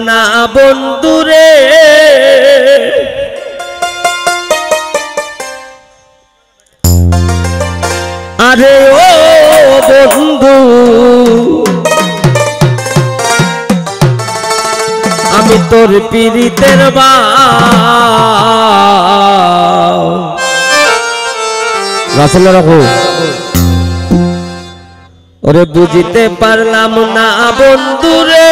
না বন্ধুরে আরে ও বন্ধু আমি তোর পীড়িতের রাসূলুল্লাহ রাখো ওরে বুঝিতে পারলাম না বন্ধুরে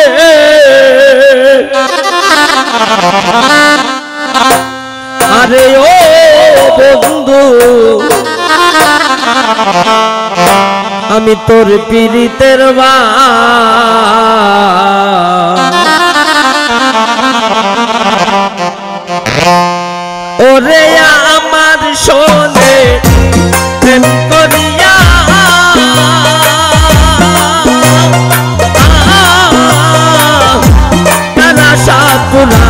আরে ও বন্ধু আমি তোর পীড়িতের ওরে আমার শোনে প্রেম করিয়া তারা সাপুরা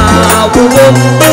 বন্ধু